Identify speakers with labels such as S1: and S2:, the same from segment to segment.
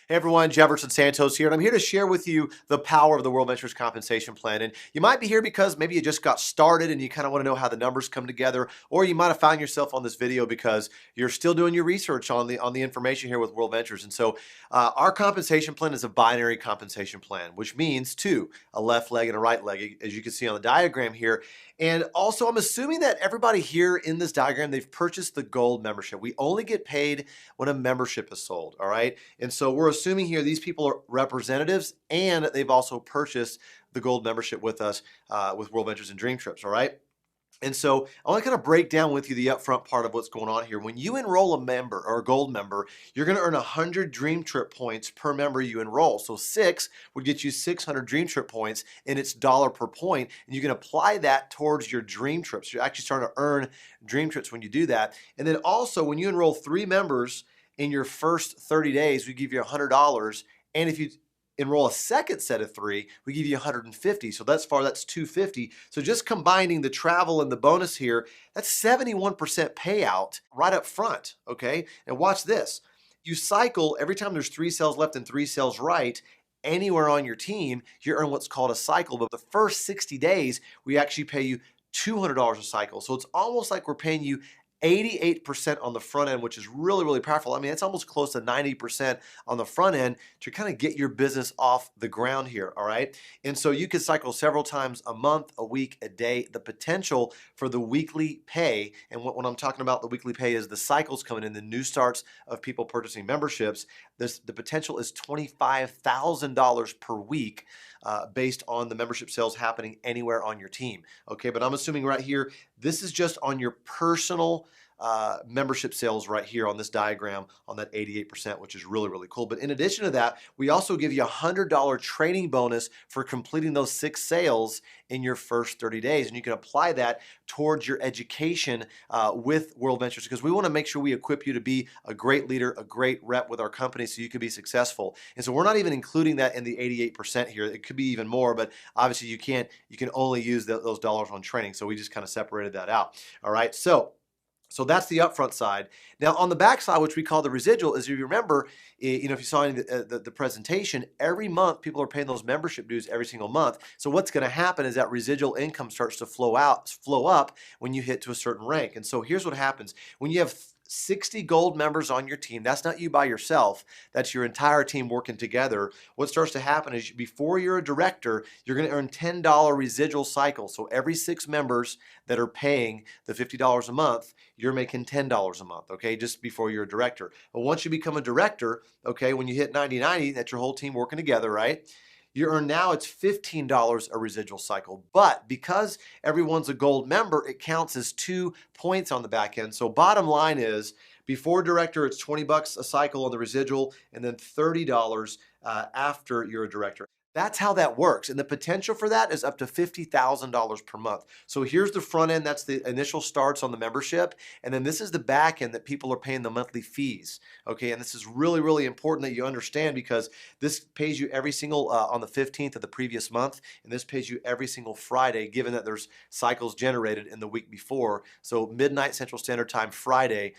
S1: Hey everyone, Jefferson Santos here, and I'm here to share with you the power of the World Ventures Compensation Plan. And you might be here because maybe you just got started and you kind of want to know how the numbers come together, or you might have found yourself on this video because you're still doing your research on the information here with World Ventures. And so, our compensation plan is a binary compensation plan, which means two: a left leg and a right leg, as you can see on the diagram here. And also, I'm assuming that everybody here in this diagram, they've purchased the gold membership. We only get paid when a membership is sold, all right? And so we're assuming here these people are representatives and they've also purchased the gold membership with us with World Ventures and Dream Trips, all right? And so I want to kind of break down with you the upfront part of what's going on here. When you enroll a member or a gold member, you're going to earn 100 Dream Trip points per member you enroll. So 6 would get you 600 Dream Trip points, and it's dollar per point. And you can apply that towards your Dream Trips. You're actually starting to earn Dream Trips when you do that. And then also when you enroll 3 members in your first 30 days, we give you $100. And if you enroll a second set of 3, we give you 150. So that's 250. So just combining the travel and the bonus here, that's 71% payout right up front. Okay. And watch this. You cycle every time there's 3 cells left and 3 cells right. Anywhere on your team, you earn what's called a cycle. But the first 60 days, we actually pay you $200 a cycle. So it's almost like we're paying you 88% on the front end, which is really, really powerful. I mean, it's almost close to 90% on the front end to kind of get your business off the ground here, all right? And so you can cycle several times a month, a week, a day. The potential for the weekly pay, and when I'm talking about the weekly pay is the cycles coming in, the new starts of people purchasing memberships, the potential is $25,000 per week based on the membership sales happening anywhere on your team, okay? But I'm assuming right here, this is just on your personal membership sales right here on this diagram on that 88%, which is really, really cool. But in addition to that, we also give you a $100 training bonus for completing those 6 sales in your first 30 days. And you can apply that towards your education with World Ventures, because we want to make sure we equip you to be a great leader, a great rep with our company so you can be successful. And so we're not even including that in the 88% here. It could be even more, but obviously you can only use those dollars on training. So we just kind of separated that out. All right. So that's the upfront side. Now on the back side, which we call the residual, as you remember, if you saw in the presentation, every month people are paying those membership dues every single month. So what's going to happen is that residual income starts to flow up when you hit to a certain rank. And so here's what happens. When you have 60 gold members on your team, that's not you by yourself, that's your entire team working together. What starts to happen is before you're a director, you're going to earn $10 residual cycle. So every 6 members that are paying the $50 a month, you're making $10 a month, okay, just before you're a director. But once you become a director, okay, when you hit 90-90, that's your whole team working together, right? You earn now it's $15 a residual cycle. But because everyone's a gold member, it counts as 2 points on the back end. So bottom line is, before director, it's $20 a cycle on the residual, and then $30 after you're a director. That's how that works. And the potential for that is up to $50,000 per month. So here's the front end. That's the initial starts on the membership. And then this is the back end that people are paying the monthly fees. Okay. And this is really, really important that you understand, because this pays you every single, on the 15th of the previous month. And this pays you every single Friday, given that there's cycles generated in the week before. So midnight Central Standard Time Friday,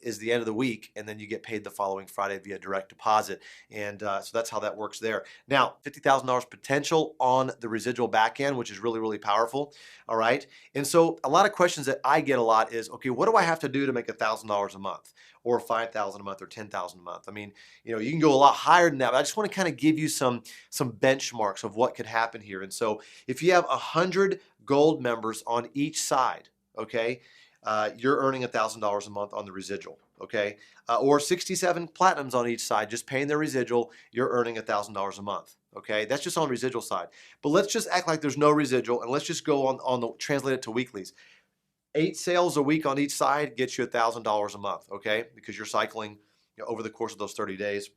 S1: is the end of the week, and then you get paid the following Friday via direct deposit. And so that's how that works there. Now, $50,000 potential on the residual back end, which is really, really powerful. All right. And so a lot of questions that I get a lot is, okay, what do I have to do to make $1,000 a month, or $5,000 a month, or $10,000 a month? I mean, you can go a lot higher than that, but I just want to kind of give you some benchmarks of what could happen here. And so if you have 100 gold members on each side, okay, you're earning $1,000 a month on the residual, okay? Or 67 platinums on each side, just paying their residual, you're earning $1,000 a month, okay? That's just on the residual side. But let's just act like there's no residual, and let's just go on the translate it to weeklies. 8 sales a week on each side gets you $1,000 a month, okay? Because you're cycling over the course of those 30 days.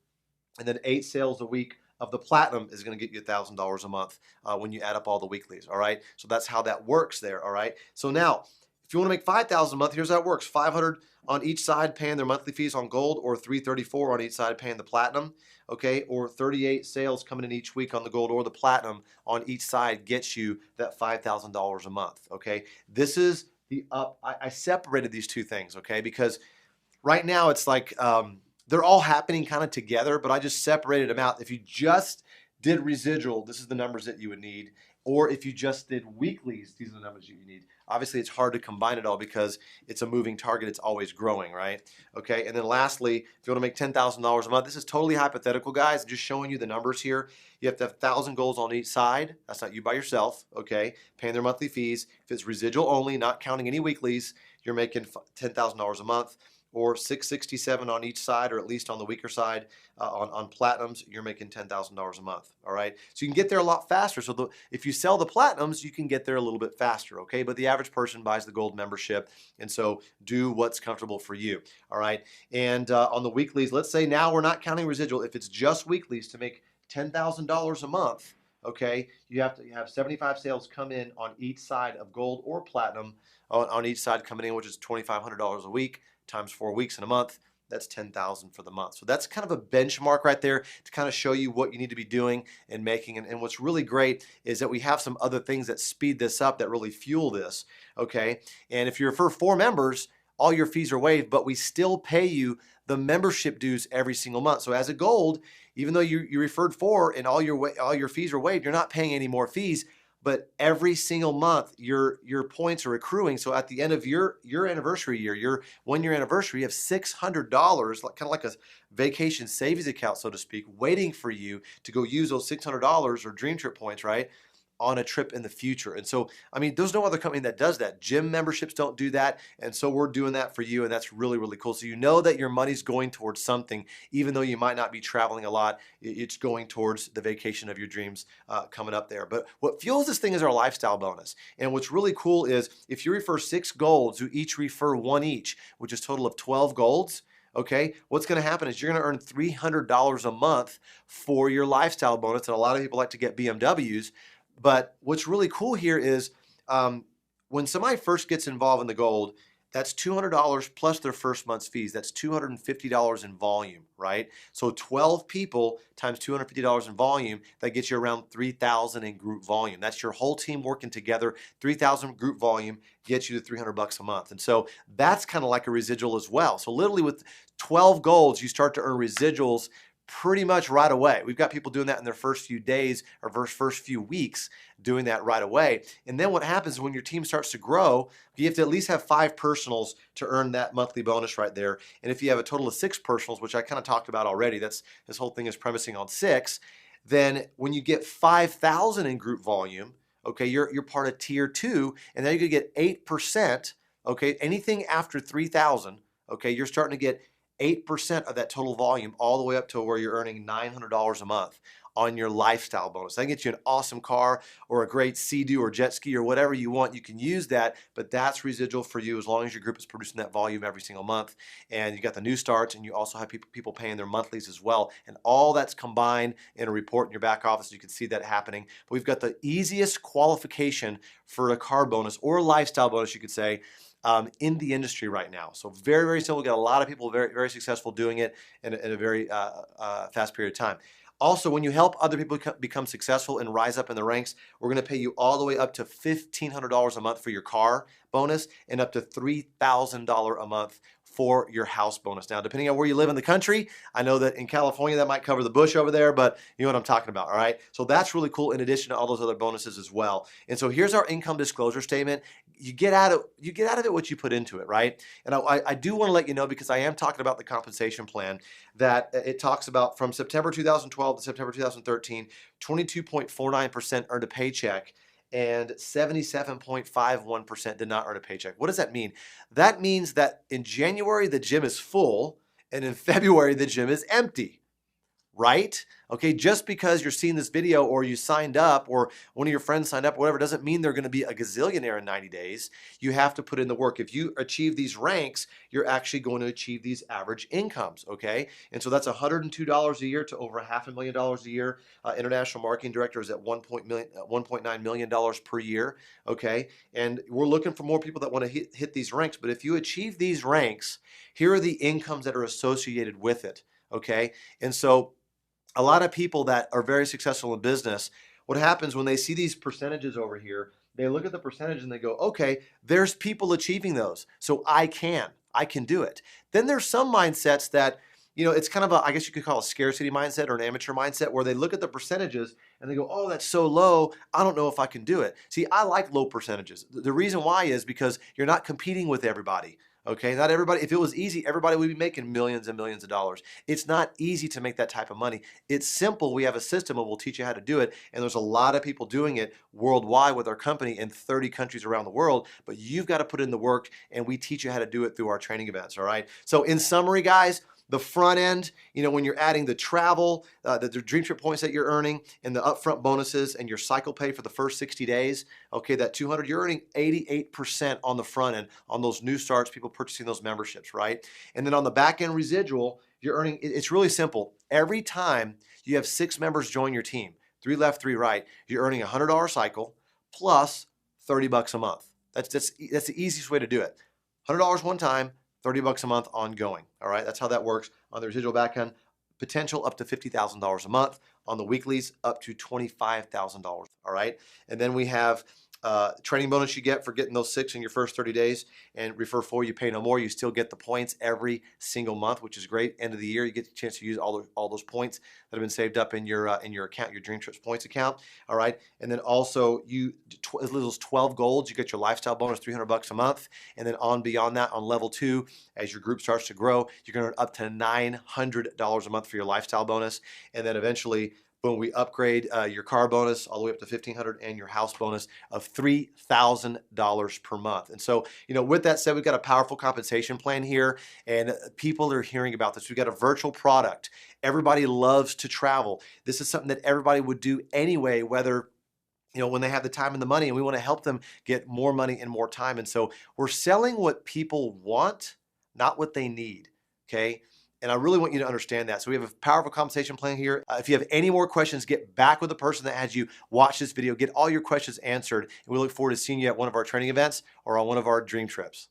S1: And then 8 sales a week of the platinum is going to get you $1,000 a month when you add up all the weeklies, all right? So that's how that works there, all right? So now, if you want to make $5,000 a month, here's how it works. 500 on each side paying their monthly fees on gold, or 334 on each side paying the platinum, okay? Or 38 sales coming in each week on the gold or the platinum on each side gets you that $5,000 a month, okay? This is the up. I separated these two things, okay? Because right now it's like they're all happening kind of together, but I just separated them out. If you just did residual, this is the numbers that you would need. Or if you just did weeklies, these are the numbers you need. Obviously, it's hard to combine it all because it's a moving target. It's always growing, right? Okay, and then lastly, if you want to make $10,000 a month, this is totally hypothetical, guys. I'm just showing you the numbers here. You have to have 1,000 goals on each side. That's not you by yourself, okay? Paying their monthly fees. If it's residual only, not counting any weeklies, you're making $10,000 a month, or 667 on each side, or at least on the weaker side. On platinums, you're making $10,000 a month. All right, so you can get there a lot faster. So if you sell the platinums, you can get there a little bit faster. Okay, but the average person buys the gold membership, and so do what's comfortable for you. All right, and on the weeklies, let's say now we're not counting residual. If it's just weeklies to make $10,000 a month, okay, you have to have 75 sales come in on each side of gold or platinum, on each side coming in, which is $2,500 a week times 4 weeks in a month. That's $10,000 for the month. So that's kind of a benchmark right there to kind of show you what you need to be doing and making. And what's really great is that we have some other things that speed this up, that really fuel this. Okay, and if you refer 4 members, all your fees are waived, but we still pay you the membership dues every single month. So as a gold, even though you referred 4 and all your fees are waived, you're not paying any more fees. But every single month, your points are accruing. So at the end of your anniversary year, your 1-year anniversary, you have $600, kind of like a vacation savings account, so to speak, waiting for you to go use those $600 or Dream Trip points, right, on a trip in the future. And so, I mean, there's no other company that does that. Gym memberships don't do that. And so we're doing that for you. And that's really, really cool. So you know that your money's going towards something, even though you might not be traveling a lot, it's going towards the vacation of your dreams coming up there. But what fuels this thing is our lifestyle bonus. And what's really cool is if you refer 6 golds who each refer 1 each, which is a total of 12 golds, okay, what's going to happen is you're going to earn $300 a month for your lifestyle bonus. And a lot of people like to get BMWs. But what's really cool here is when somebody first gets involved in the gold, that's $200 plus their first month's fees. That's $250 in volume, right? So 12 people times $250 in volume, that gets you around 3,000 in group volume. That's your whole team working together. 3,000 group volume gets you to $300 a month. And so that's kind of like a residual as well. So literally with 12 golds, you start to earn residuals pretty much right away. We've got people doing that in their first few days or first few weeks, doing that right away. And then what happens when your team starts to grow, you have to at least have 5 personals to earn that monthly bonus right there. And if you have a total of 6 personals, which I kind of talked about already, this whole thing is premising on 6, then when you get 5,000 in group volume, okay, you're part of tier 2, and then you could get 8%, okay, anything after 3,000, okay, you're starting to get 8% of that total volume, all the way up to where you're earning $900 a month on your lifestyle bonus. That gets you an awesome car or a great Sea-Doo or jet ski or whatever you want. You can use that, but that's residual for you as long as your group is producing that volume every single month. And you got the new starts, and you also have people paying their monthlies as well. And all that's combined in a report in your back office. You can see that happening. But we've got the easiest qualification for a car bonus or a lifestyle bonus, you could say, in the industry right now. So very, very simple. We've got a lot of people very, very successful doing it in a very fast period of time. Also, when you help other people become successful and rise up in the ranks, we're going to pay you all the way up to $1,500 a month for your car bonus and up to $3,000 a month for your house bonus. Now, depending on where you live in the country, I know that in California that might cover the bush over there, but you know what I'm talking about, all right? So that's really cool in addition to all those other bonuses as well. And so here's our income disclosure statement. You get out of it what you put into it, right? And I do want to let you know, because I am talking about the compensation plan, that it talks about from September 2012 to September 2013, 22.49% earned a paycheck, and 77.51% did not earn a paycheck. What does that mean? That means that in January, the gym is full, and in February, the gym is empty, right? Okay, just because you're seeing this video or you signed up or one of your friends signed up, or whatever, doesn't mean they're going to be a gazillionaire in 90 days. You have to put in the work. If you achieve these ranks, you're actually going to achieve these average incomes, okay? And so that's $102 a year to over $500,000 a year. International marketing director is at $1.9 million per year, okay? And we're looking for more people that want to hit these ranks. But if you achieve these ranks, here are the incomes that are associated with it, okay? And so a lot of people that are very successful in business, what happens when they see these percentages over here, they look at the percentage and they go, okay, there's people achieving those, so I can do it. Then there's some mindsets that, it's kind of a, I guess you could call it a scarcity mindset or an amateur mindset where they look at the percentages and they go, oh, that's so low. I don't know if I can do it. See, I like low percentages. The reason why is because you're not competing with everybody. Okay, not everybody. If it was easy, everybody would be making millions and millions of dollars. It's not easy to make that type of money. It's simple. We have a system and we'll teach you how to do it. And there's a lot of people doing it worldwide with our company in 30 countries around the world. But you've got to put in the work, and we teach you how to do it through our training events. All right. So in summary, guys, the front end, when you're adding the travel, the dream trip points that you're earning, and the upfront bonuses and your cycle pay for the first 60 days, okay, that 200, you're earning 88% on the front end on those new starts, people purchasing those memberships, right? And then on the back end residual, you're earning, it's really simple. Every time you have 6 members join your team, 3 left, 3 right, you're earning a $100 cycle plus $30 a month. That's the easiest way to do it. $100 one time, $30 a month ongoing. All right, that's how that works on the residual back end. Potential up to $50,000 a month. On the weeklies, up to $25,000. All right, and then we have training bonus you get for getting those 6 in your first 30 days, and refer 4, you pay no more. You still get the points every single month, which is great. End of the year, you get the chance to use all those points that have been saved up in your account, your Dream Trips points account. All right, and then also as little as 12 golds, you get your lifestyle bonus, $300 a month, and then on beyond that, on level 2, as your group starts to grow, you're going to earn up to $900 a month for your lifestyle bonus, and then eventually, boom, we upgrade your car bonus all the way up to $1,500 and your house bonus of $3,000 per month. And so, with that said, we've got a powerful compensation plan here, and people are hearing about this. We've got a virtual product. Everybody loves to travel. This is something that everybody would do anyway, whether when they have the time and the money, and we want to help them get more money and more time. And so we're selling what people want, not what they need. Okay. And I really want you to understand that. So we have a powerful compensation plan here. If you have any more questions, get back with the person that had you watch this video. Get all your questions answered. And we look forward to seeing you at one of our training events or on one of our dream trips.